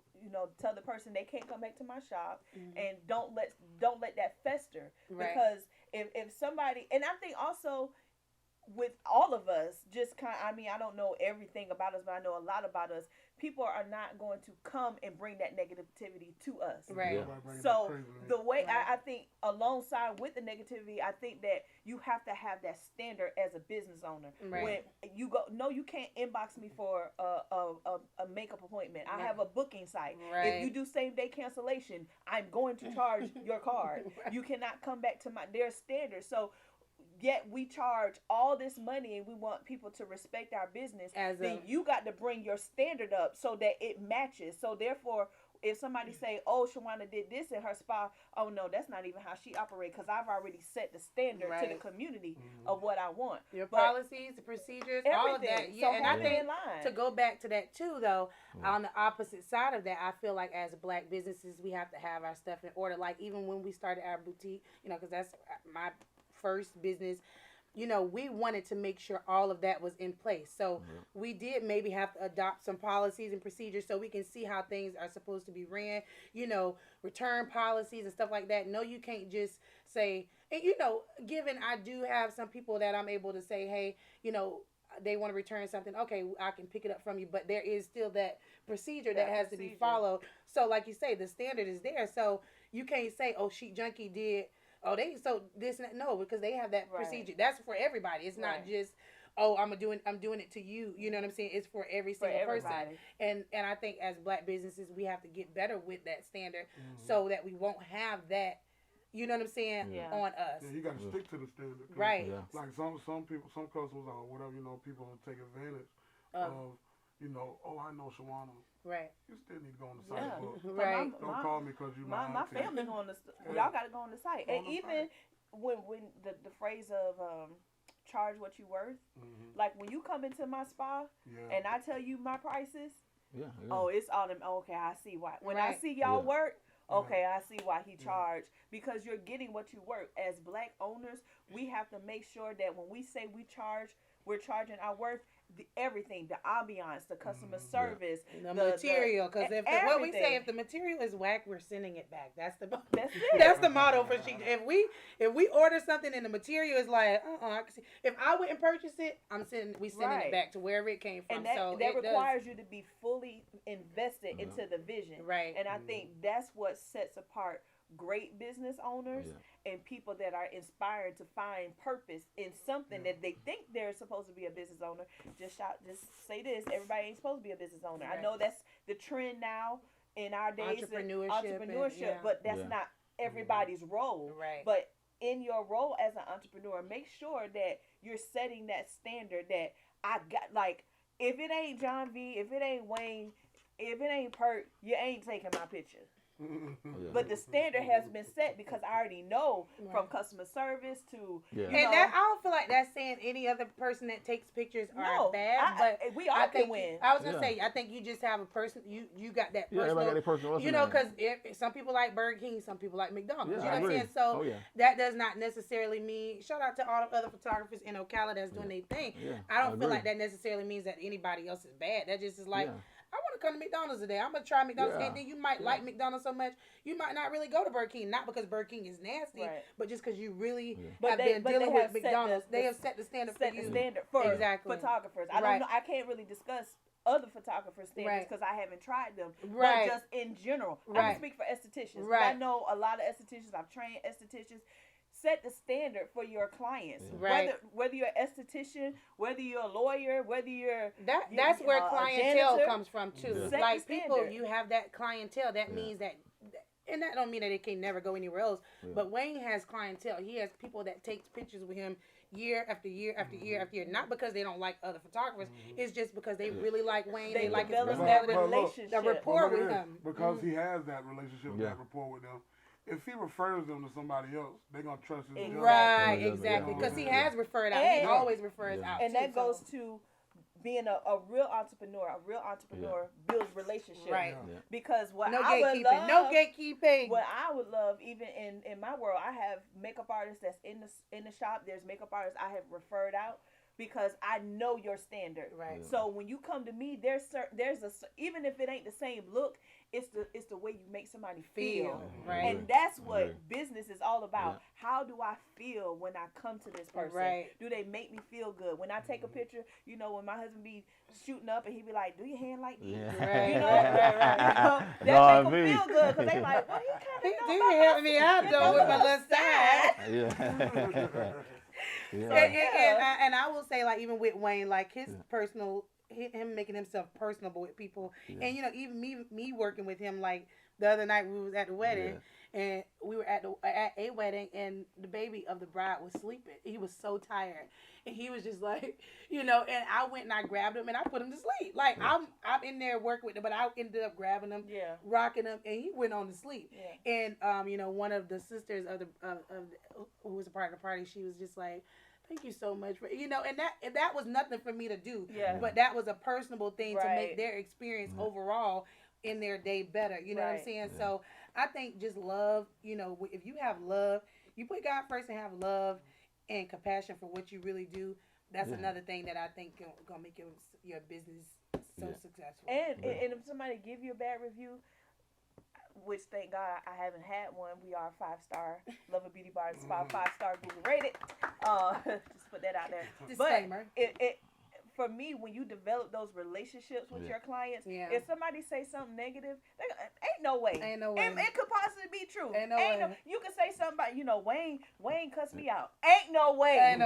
tell the person they can't come back to my shop, and don't let that fester, because if somebody, and I think also with all of us, I don't know everything about us, but I know a lot about us. People are not going to come and bring that negativity to us. Right. Yeah. So the way I think alongside with the negativity, I think that you have to have that standard as a business owner. Right. When you go, no, you can't inbox me for a makeup appointment. I have a booking site. Right. If you do same day cancellation, I'm going to charge your card. You cannot come back to their standards. So yet we charge all this money and we want people to respect our business, then you got to bring your standard up so that it matches. So therefore, if somebody say, oh, Shawana did this in her spa, oh no, that's not even how she operates, because I've already set the standard to the community of what I want. Your policies, the procedures, all of that. Yeah, so and I think to go back to that too, though, on the opposite side of that, I feel like as black businesses, we have to have our stuff in order. Like even when we started our boutique, because that's my first business, we wanted to make sure all of that was in place. So we did maybe have to adopt some policies and procedures so we can see how things are supposed to be ran, return policies and stuff like that. No, you can't just say, and given I do have some people that I'm able to say, hey, they want to return something. Okay, I can pick it up from you, but there is still that procedure that has to be followed. So like you say, the standard is there. So you can't say, oh, Chic Junkie did, this and that. No, because they have that procedure. That's for everybody. It's not just, oh, I'm doing it to you. You know what I'm saying? It's for every single person. And I think as black businesses, we have to get better with that standard so that we won't have that. You know what I'm saying? On us. Yeah, you got to stick to the standard. Right. Yeah. Like some people, some customers or whatever, people take advantage of, oh, I know Shawana. Right. You still need to go on the site. Yeah. Right. Don't call me because my family go on the y'all got to go on the site. And even when the phrase of charge what you worth, like when you come into my spa and I tell you my prices, Yeah. Oh, it's all them. Okay, I see why. When I see y'all work, okay, I see why he charged. Because you're getting what you work. As black owners, we have to make sure that when we say we're charging our worth. Everything, the ambiance, the customer service, the material. Because what we say, if the material is whack, we're sending it back. That's the motto for she. If we order something and the material is like, if I wouldn't purchase it, we sending it back to wherever it came from. And that requires you to be fully invested into the vision. Right. And I think that's what sets apart great business owners and people that are inspired to find purpose in something that they think they're supposed to be a business owner. Just say this: everybody ain't supposed to be a business owner. I know that's the trend now in our days, entrepreneurship, but that's not everybody's role. Right. But in your role as an entrepreneur, make sure that you're setting that standard that I got. Like, if it ain't John V, if it ain't Wayne, if it ain't Perk, you ain't taking my picture. But the standard has been set because I already know from customer service to and that I don't feel like that's saying any other person that takes pictures are bad. But we all can win. I was gonna say I think you just have a person you got that personal. Everybody got their personal. You know, because some people like Burger King, some people like McDonald's. Yeah, you know what I'm saying? So yeah. that does not necessarily mean. Shout out to all the other photographers in Ocala that's doing their thing. Yeah, I don't feel like that necessarily means that anybody else is bad. That just is like. Yeah. I want to come to McDonald's today. I'm going to try McDonald's. And then you might like McDonald's so much, you might not really go to Burger King. Not because Burger King is nasty, but just because you really have been dealing with McDonald's. They have set the standard for you. Set the standard for photographers. I don't know. I can't really discuss other photographer standards because I haven't tried them. But just in general. I can speak for estheticians. I know a lot of estheticians. I've trained estheticians. Set the standard for your clients. Whether you're an esthetician, whether you're a lawyer, whether you're that's where clientele comes from too. Set like people, you have that clientele. That means that, and that don't mean that it can never go anywhere else. But Wayne has clientele. He has people that takes pictures with him year after year after year after year. Not because they don't like other photographers. It's just because they really like Wayne. They like his personality, the rapport with him. Because he has that relationship, that rapport with them. If he refers them to somebody else, they're going to trust his judgment. Right, exactly. Because he has referred out. He always refers out. And that goes to being a real entrepreneur. A real entrepreneur builds relationships. Right. Because no gatekeeping. What I would love, even in my world, I have makeup artists that's in the shop. There's makeup artists I have referred out. Because I know your standard, right? So when you come to me, there's even if it ain't the same look, it's the way you make somebody feel, right? And that's what business is all about. How do I feel when I come to this person? Right? Do they make me feel good? When I take a picture, you know, when my husband be shooting up and he be like, "Do your hand like this?" Right. You know, that make them feel good because they like, "Well, he kind of do help me out though with my little side." And I will say, like, even with Wayne, like his him making himself personable with people, and you know, even me working with him, like the other night we was at the wedding, and we were at a wedding, and the baby of the bride was sleeping. He was so tired, and he was just like, you know, and I went and I grabbed him and I put him to sleep. Like I'm in there working with him, but I ended up grabbing him, rocking him, and he went on to sleep. And you know, one of the sisters of who was a part of the party, she was just like, "Thank you so much for," you know, and that was nothing for me to do. But that was a personable thing to make their experience overall in their day better. You know what I'm saying? So I think just love, you know, if you have love, you put God first and have love and compassion for what you really do. That's another thing that I think gonna make your business so successful. And if somebody give you a bad review, which thank God I haven't had one. We are 5-star. Love a Beauty Bar, 5-star Google rated. Just put that out there. Disclaimer. But for me, when you develop those relationships with your clients, if somebody say something negative, ain't no way. It could possibly be true. Ain't no way. You can say something about, you know, Wayne cussed me out. Ain't no way.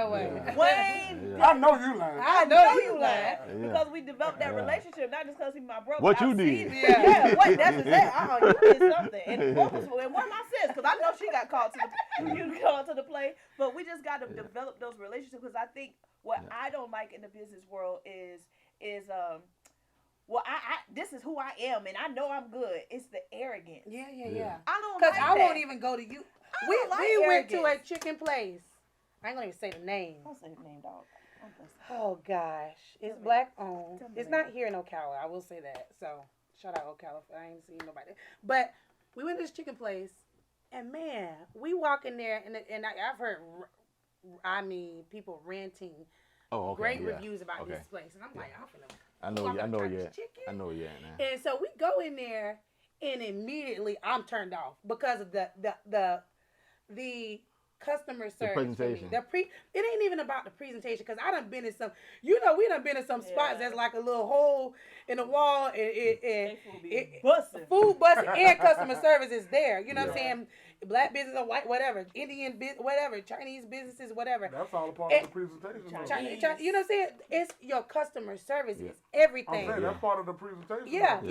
Wayne. I know you lying. I know you lying. Because we developed that relationship, not just because he's my brother. What you did. That's exactly. You did something. And one of my sis, because I know she got called to the play. But we just got to develop those relationships, because I think what I don't like in the business world is this is who I am and I know I'm good. It's the arrogance. Yeah. I don't because like I that. won't even go to you. We went to a chicken place. I ain't gonna even say the name. Don't say the name, dog. Oh gosh, it's black owned. It's not here in Ocala. I will say that. So shout out Ocala. I ain't seen nobody. But we went to this chicken place, and man, we walk in there, and I've heard, I mean, people ranting great reviews about this place, and I'm like, I know you. I know you now. And so we go in there, and immediately I'm turned off because of the customer service. The presentation. It ain't even about the presentation, because I done been in some, we done been in some spots that's like a little hole in the wall, and food busting and customer service is there. You know what I'm saying? Black business or white, whatever, Indian business, whatever, Chinese businesses, whatever. That's all a part of the presentation. You know what I'm saying? It's your customer service. It's everything. I'm saying that's part of the presentation. Yeah.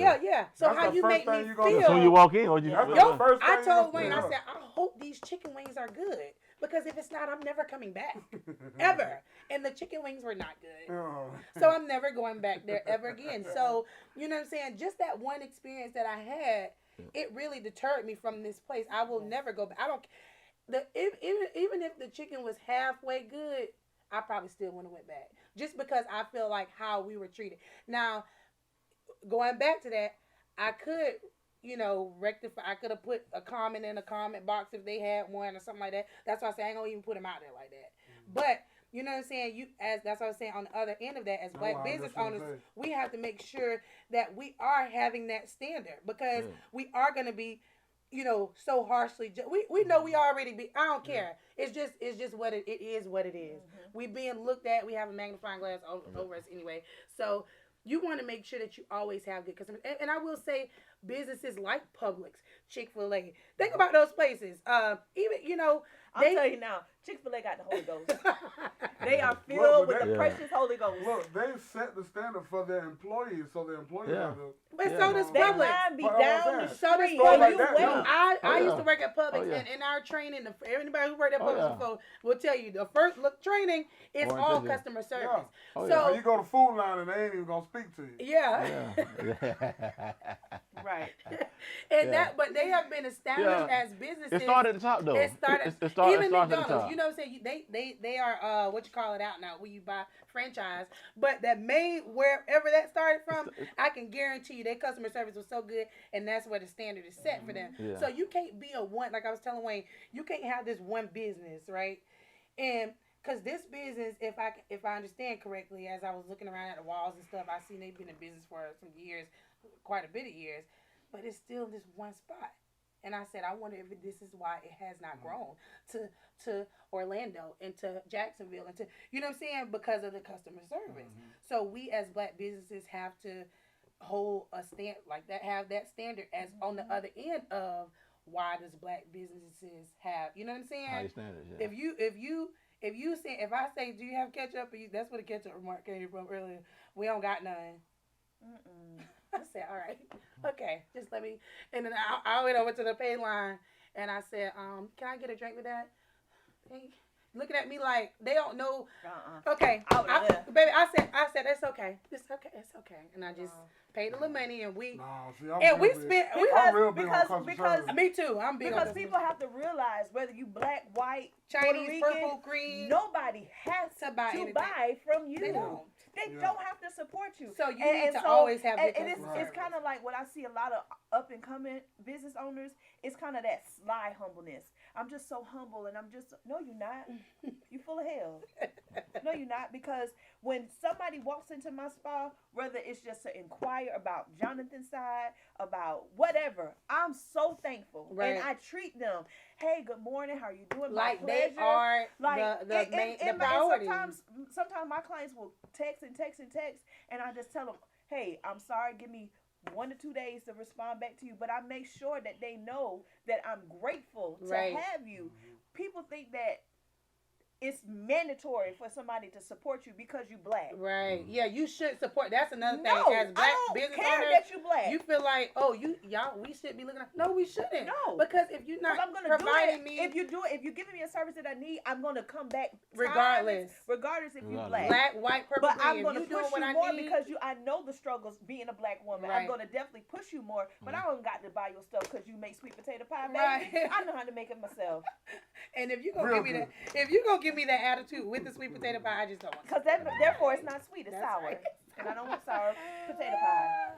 So that's how you make me feel? So you walk in, or you? I told Wayne, I said, I hope these chicken wings are good, because if it's not, I'm never coming back, ever. And the chicken wings were not good, so I'm never going back there ever again. So you know what I'm saying? Just that one experience that I had, it really deterred me from this place. I will never go back. Even if the chicken was halfway good, I probably still wouldn't have went back, just because I feel like how we were treated. Now, going back to that, I could, rectify. I could have put a comment in a comment box if they had one or something like that. That's why I say I ain't gonna even put them out there like that. But you know what I'm saying? That's what I was saying, on the other end of that, as black business owners, we have to make sure that we are having that standard, because we are going to be, so harshly. We know we already be. I don't care. It's just what it is. What it is. We being looked at. We have a magnifying glass over us anyway. So you want to make sure that you always have good customers. And I will say, businesses like Publix, Chick-fil-A. Think about those places. Even I'll tell you now, Chick-fil-A got the Holy Ghost. They are filled with the precious Holy Ghost. Look, they set the standard for their employees, so the employees have to. But so does Publix. Be down the so does street. Publix. I used to work at Publix, and in our training, anybody who worked at Publix before will tell you, the first training is all customer service. So you go to Food Line and they ain't even gonna speak to you. Right. But they have been established as businesses. It started at the top, though. It started at even the McDonald's. top. You know what I'm saying? They are what you call it out now, where you buy franchise. But wherever that started from, I can guarantee you their customer service was so good, and that's where the standard is set for them. Yeah. So you can't be like I was telling Wayne, you can't have this one business, right? And because this business, if I understand correctly, as I was looking around at the walls and stuff, I seen they've been in business for some years, quite a bit of years, but it's still this one spot. And I said, I wonder if this is why it has not grown to Orlando and to Jacksonville and to, you know what I'm saying, because of the customer service. So we as black businesses have to hold a stand like that, have that standard as on the other end of why does black businesses have, you know what I'm saying? High standards, If I say, do you have ketchup? That's where the ketchup remark came from earlier. We don't got none. I said, all right, okay, just let me. And then I went over to the pay line and I said, can I get a drink with that? Looking at me like they don't know. Okay, baby, I said, it's okay, it's okay, and I just paid a little money and we spent because me too. I'm big because people have to realize whether you black, white, Chinese, purple, green, nobody has to buy from you. They don't. They don't have to support you. So you need to always have good customer service. It's kind of like what I see a lot of up and coming business owners. It's kind of that sly humbleness. I'm just so humble, and I'm just no, you're not. You full of hell. No, you're not, because when somebody walks into my spa, whether it's just to inquire about Jonathan's side, about whatever, I'm so thankful, and I treat them. Hey, good morning. How are you doing? Like my pleasure. They are like the priority. Sometimes my clients will text, and I just tell them, hey, I'm sorry. Give me 1 to 2 days to respond back to you, but I make sure that they know that I'm grateful to have you. People think that it's mandatory for somebody to support you because you black. Right. Yeah, you should support. That's another thing. No, as black I don't business care owners, that you black. You feel like, y'all, we should be looking at. No, we shouldn't. No, because if you're not providing me, if you're giving me a service that I need, I'm gonna come back regardless if you black, white, purple, but I'm gonna push you more because I know the struggles being a black woman. Right. I'm gonna definitely push you more, but I don't got to buy your stuff because you make sweet potato pie, baby. I know how to make it myself. And if you gonna give me give me that attitude with the sweet potato pie, I just don't want it. Because therefore it's not sweet, it's That's sour. right. And I don't want sour potato pie.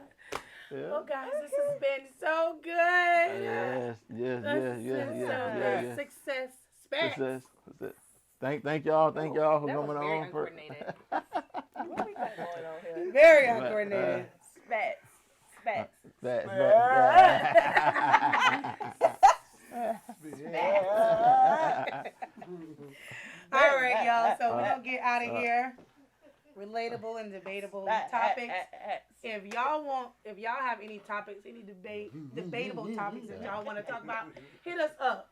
Yeah. Well, guys, this has been so good. Yes. Success. Spatz. Success. Thank y'all for That was coming very on. uncoordinated. What we got going on here? Very uncoordinated. Spatz. All right, y'all. So we're going to get out of here. Relatable and debatable topics. If y'all have any topics, any debatable topics that y'all want to talk about, hit us up.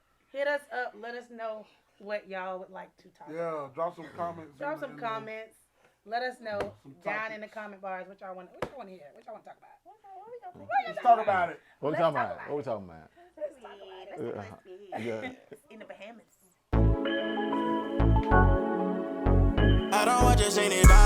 Let us know what y'all would like to talk about. Yeah, drop some comments. Comments. Let us know down in the comment bars what y'all want to hear. What y'all want to talk about. Let's talk about it. What we talking about? In the Bahamas. I don't want just anybody.